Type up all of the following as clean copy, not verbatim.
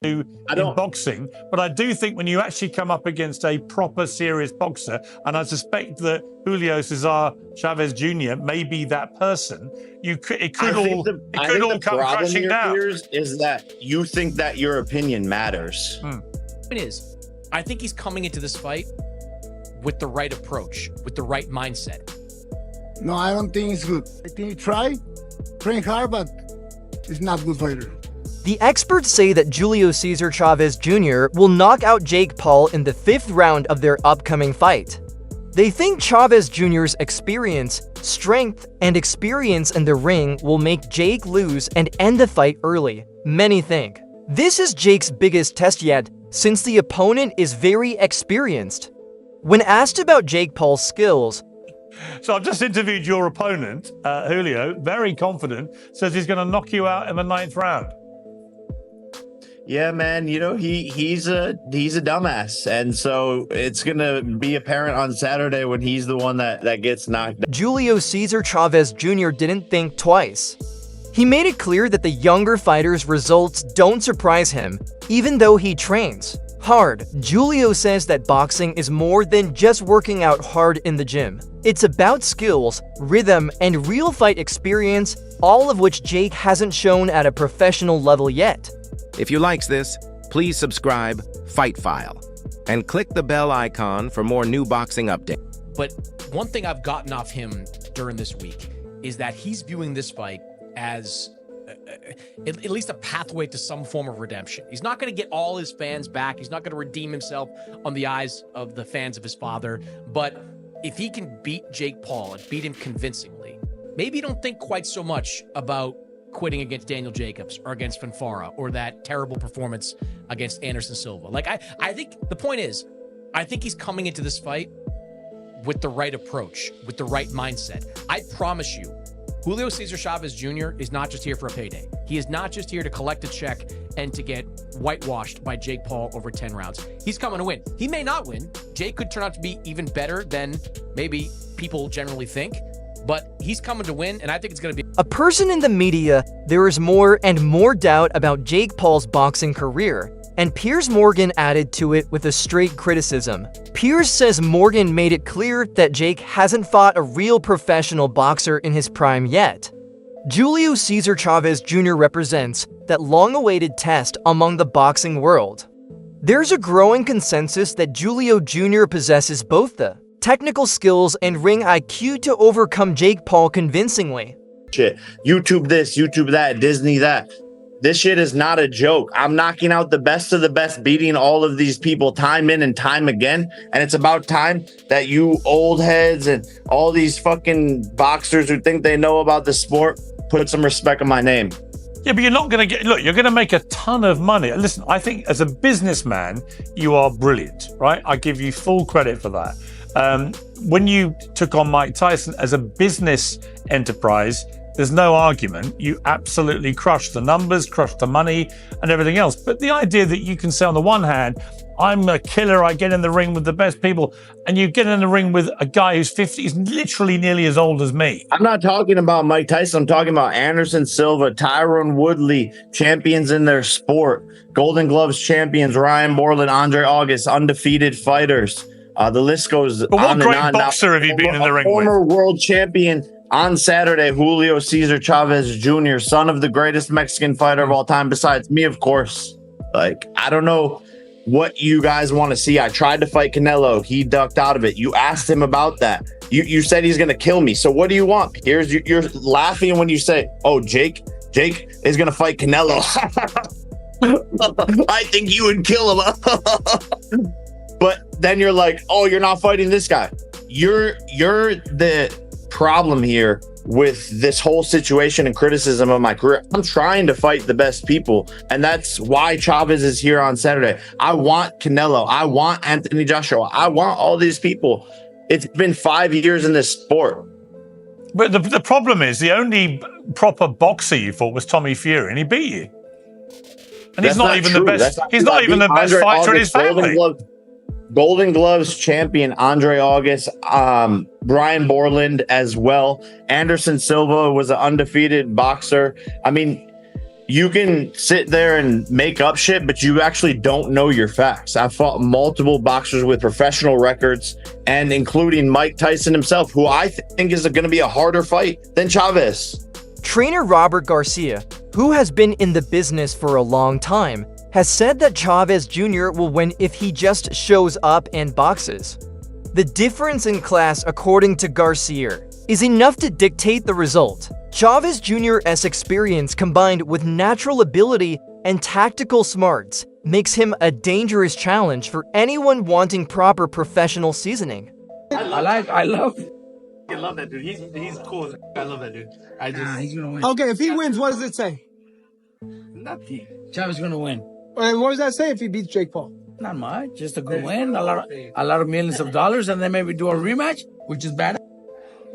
in boxing, but I do think when you actually come up against a proper serious boxer, and I suspect that Julio Cesar Chavez Jr. may be that person, it could all come crashing down. Is that you think that your opinion matters? It is. I think he's coming into this fight with the right approach, with the right mindset. No, I don't think it's good. I think he train hard, but he's not a good fighter. The experts say that Julio Cesar Chavez Jr. will knock out Jake Paul in the 5th round of their upcoming fight. They think Chavez Jr.'s experience, strength, and experience in the ring will make Jake lose and end the fight early. Many think this is Jake's biggest test yet, since the opponent is very experienced. When asked about Jake Paul's skills, so I've just interviewed your opponent, Julio, very confident, says he's going to knock you out in the 9th round. Yeah, man, you know, he's a dumbass, and so it's going to be apparent on Saturday when he's the one that gets knocked out. Julio Cesar Chavez Jr. didn't think twice. He made it clear that the younger fighter's results don't surprise him, even though he trains hard. Julio says that boxing is more than just working out hard in the gym. It's about skills, rhythm, and real fight experience, all of which Jake hasn't shown at a professional level yet. If you likes this, please subscribe, Fight File, and click the bell icon for more new boxing updates. But one thing I've gotten off him during this week is that he's viewing this fight as at least a pathway to some form of redemption. He's not going to get all his fans back. He's not going to redeem himself on the eyes of the fans of his father. But if he can beat Jake Paul and beat him convincingly, maybe don't think quite so much about quitting against Daniel Jacobs or against Fanfara or that terrible performance against Anderson Silva. Like, I think the point is, I think he's coming into this fight with the right approach, with the right mindset. I promise you, Julio Cesar Chavez Jr. is not just here for a payday. He is not just here to collect a check and to get whitewashed by Jake Paul over 10 rounds. He's coming to win. He may not win. Jake could turn out to be even better than maybe people generally think, but he's coming to win, and I think it's going to be... A person in the media, there is more and more doubt about Jake Paul's boxing career, and Piers Morgan added to it with a straight criticism. Piers says Morgan made it clear that Jake hasn't fought a real professional boxer in his prime yet. Julio Cesar Chavez Jr. represents that long-awaited test among the boxing world. There's a growing consensus that Julio Jr. possesses both the technical skills and ring IQ to overcome Jake Paul convincingly. Shit, YouTube this, YouTube that, Disney that. This shit is not a joke. I'm knocking out the best of the best, beating all of these people time in and time again. And it's about time that you old heads and all these fucking boxers who think they know about the sport put some respect on my name. Yeah, but you're not going to get... Look, you're going to make a ton of money. Listen, I think as a businessman, you are brilliant, right? I give you full credit for that. When you took on Mike Tyson as a business enterprise, there's no argument. You absolutely crushed the numbers, crushed the money and everything else. But the idea that you can say on the one hand, I'm a killer, I get in the ring with the best people, and you get in the ring with a guy who's 50, he's literally nearly as old as me. I'm not talking about Mike Tyson. I'm talking about Anderson Silva, Tyron Woodley, champions in their sport, Golden Gloves champions, Ryan Borland, Andre August, undefeated fighters. The list goes but what on great and on. boxer have you been in the ring with? Former world champion on Saturday, Julio Cesar Chavez Jr., son of the greatest Mexican fighter of all time, besides me, of course. Like, I don't know what you guys want to see. I tried to fight Canelo. He ducked out of it. You asked him about that. You said he's going to kill me. So what do you want? You're laughing when you say, oh, Jake is going to fight Canelo. I think you would kill him. But then you're like, oh, you're not fighting this guy. You're the problem here with this whole situation and criticism of my career. I'm trying to fight the best people, and that's why Chavez is here on Saturday. I want Canelo. I want Anthony Joshua. I want all these people. It's been 5 years in this sport. But the problem is the only proper boxer you fought was Tommy Fury, and he beat you. And he's not even the best. He's not even the best fighter in his family. Golden Gloves champion Andre August, Brian Borland as well. Anderson Silva was an undefeated boxer. I mean, you can sit there and make up shit, but you actually don't know your facts. I've fought multiple boxers with professional records, and including Mike Tyson himself, who I think is going to be a harder fight than Chavez. Trainer Robert Garcia, who has been in the business for a long time, has said that Chavez Jr. will win if he just shows up and boxes. The difference in class, according to Garcia, is enough to dictate the result. Chavez Jr.'s experience combined with natural ability and tactical smarts makes him a dangerous challenge for anyone wanting proper professional seasoning. I love that dude. He's cool. I love that dude. He's gonna win. Okay, if he wins, what does it say? Nothing. Chavez is gonna win. And what does that say if he beats Jake Paul? Not much. Just a good win. A lot of millions of dollars, and then maybe do a rematch, which is bad.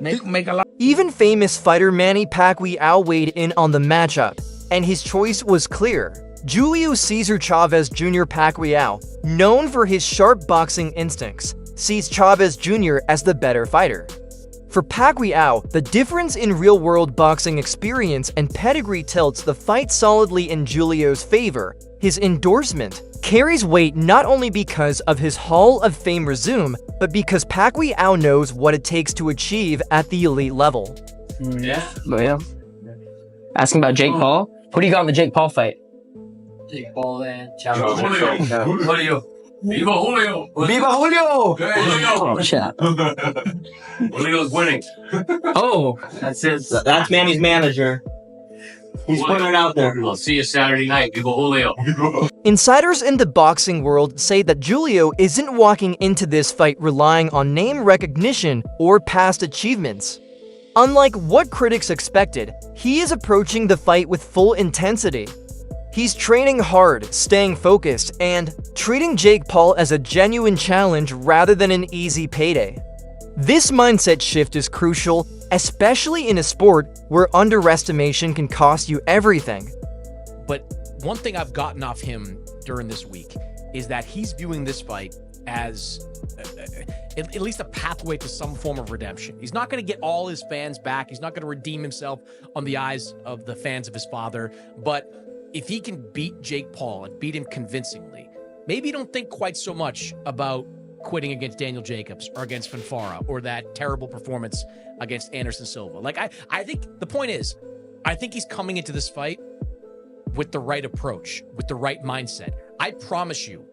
Make a lot. Even famous fighter Manny Pacquiao weighed in on the matchup, and his choice was clear. Julio Cesar Chavez Jr. Pacquiao, known for his sharp boxing instincts, sees Chavez Jr. as the better fighter. For Pacquiao, the difference in real-world boxing experience and pedigree tilts the fight solidly in Julio's favor. His endorsement carries weight not only because of his Hall of Fame resume, but because Pacquiao knows what it takes to achieve at the elite level. Yeah. But yeah. Asking about Jake Paul. Who do you got in the Jake Paul fight? Jake Paul and Chavez. Julio. Viva Julio. Viva Julio! Julio. Oh, shit. Julio's winning. Oh, that's Manny's manager. He's putting it out there. I'll see you Saturday night. Viva Julio. Insiders in the boxing world say that Julio isn't walking into this fight relying on name recognition or past achievements. Unlike what critics expected, he is approaching the fight with full intensity. He's training hard, staying focused, and treating Jake Paul as a genuine challenge rather than an easy payday. This mindset shift is crucial, especially in a sport where underestimation can cost you everything. But one thing I've gotten off him during this week is that he's viewing this fight as at least a pathway to some form of redemption. He's not going to get all his fans back. He's not going to redeem himself on the eyes of the fans of his father. But if he can beat Jake Paul and beat him convincingly, maybe don't think quite so much about quitting against Daniel Jacobs or against Fanfara or that terrible performance against Anderson Silva. Like, I think the point is, I think he's coming into this fight with the right approach, with the right mindset. I promise you,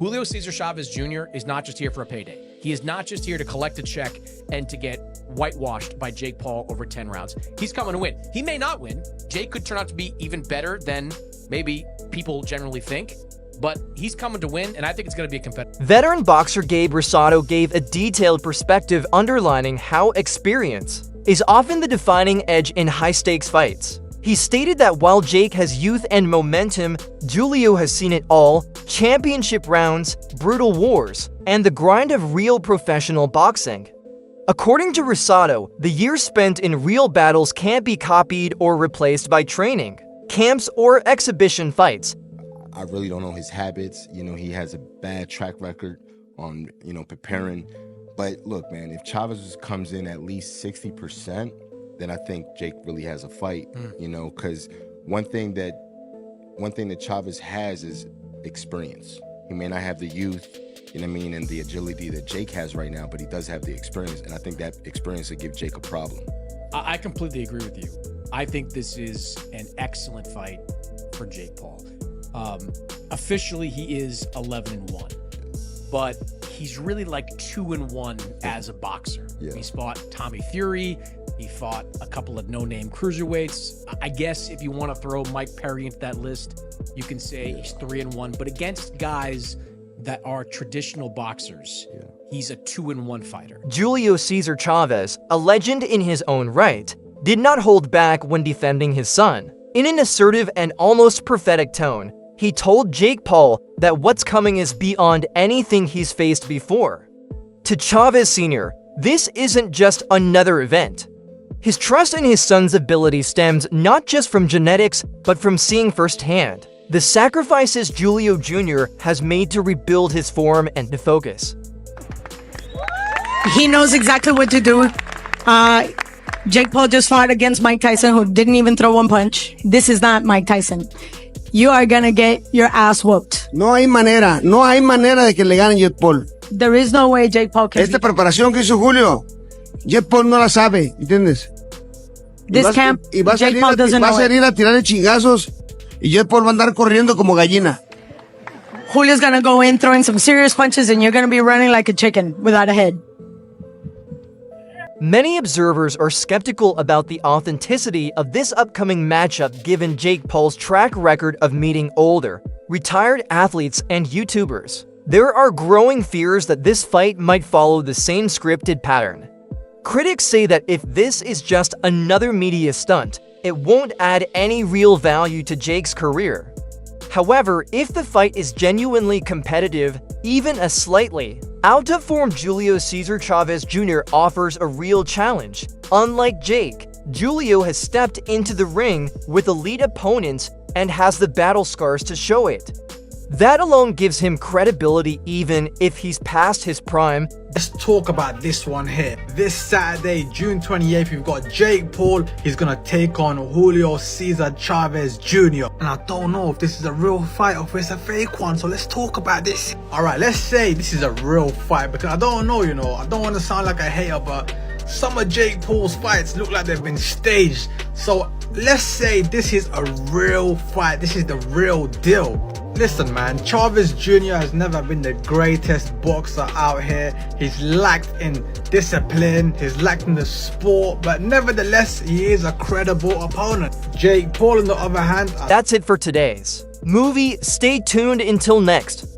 Julio Cesar Chavez Jr. is not just here for a payday. He is not just here to collect a check and to get whitewashed by Jake Paul over 10 rounds. He's coming to win. He may not win. Jake could turn out to be even better than maybe people generally think, but he's coming to win, and I think it's going to be a competitive. Veteran boxer Gabe Rosado gave a detailed perspective underlining how experience is often the defining edge in high-stakes fights. He stated that while Jake has youth and momentum, Julio has seen it all: championship rounds, brutal wars, and the grind of real professional boxing. According to Rosado, the years spent in real battles can't be copied or replaced by training, camps, or exhibition fights. I really don't know his habits. You know, he has a bad track record on, preparing. But look, man, if Chavez comes in at least 60%, then I think Jake really has a fight, because one thing that Chavez has is experience. He may not have the youth, and the agility that Jake has right now, but he does have the experience, and I think that experience would give Jake a problem. I completely agree with you. I think this is an excellent fight for Jake Paul. Officially, he is 11-1, but he's really like 2-1 as a boxer. Yeah. He's fought Tommy Fury. He fought a couple of no-name cruiserweights. I guess if you want to throw Mike Perry into that list, you can say he's 3-1. But against guys that are traditional boxers, he's a 2-1 fighter. Julio Cesar Chavez, a legend in his own right, did not hold back when defending his son. In an assertive and almost prophetic tone, he told Jake Paul that what's coming is beyond anything he's faced before. To Chavez Sr., this isn't just another event. His trust in his son's ability stems not just from genetics, but from seeing firsthand the sacrifices Julio Jr. has made to rebuild his form and to focus. He knows exactly what to do. Jake Paul just fought against Mike Tyson, who didn't even throw one punch. This is not Mike Tyson. You are gonna get your ass whooped. No hay manera de que le gane Jake Paul. There is no way Jake Paul can. Esta preparación que hizo Julio, Jake Paul no la sabe, ¿entiendes? This camp, Jake Paul doesn't va a know it. salir a tirarle chingazos y Jake Paul va a andar corriendo como gallina. Julio's gonna go in throwing some serious punches, and you're gonna be running like a chicken without a head. Many observers are skeptical about the authenticity of this upcoming matchup given Jake Paul's track record of meeting older, retired athletes and YouTubers. There are growing fears that this fight might follow the same scripted pattern. Critics say that if this is just another media stunt, it won't add any real value to Jake's career. However, if the fight is genuinely competitive, even a slightly out-of-form Julio Cesar Chavez Jr. offers a real challenge. Unlike Jake, Julio has stepped into the ring with elite opponents and has the battle scars to show it. That alone gives him credibility even if he's past his prime. Let's talk about this one here. This Saturday, June 28th, we've got Jake Paul. He's gonna take on Julio Cesar Chavez Jr. And I don't know if this is a real fight or if it's a fake one, so let's talk about this. Alright, let's say this is a real fight, because I don't know, I don't want to sound like a hater, but some of Jake Paul's fights look like they've been staged. So let's say this is a real fight, this is the real deal. Listen man, Chavez Jr. has never been the greatest boxer out here. He's lacked in discipline, he's lacked in the sport, but nevertheless, he is a credible opponent. Jake Paul on the other hand... That's it for today's movie. Stay tuned until next.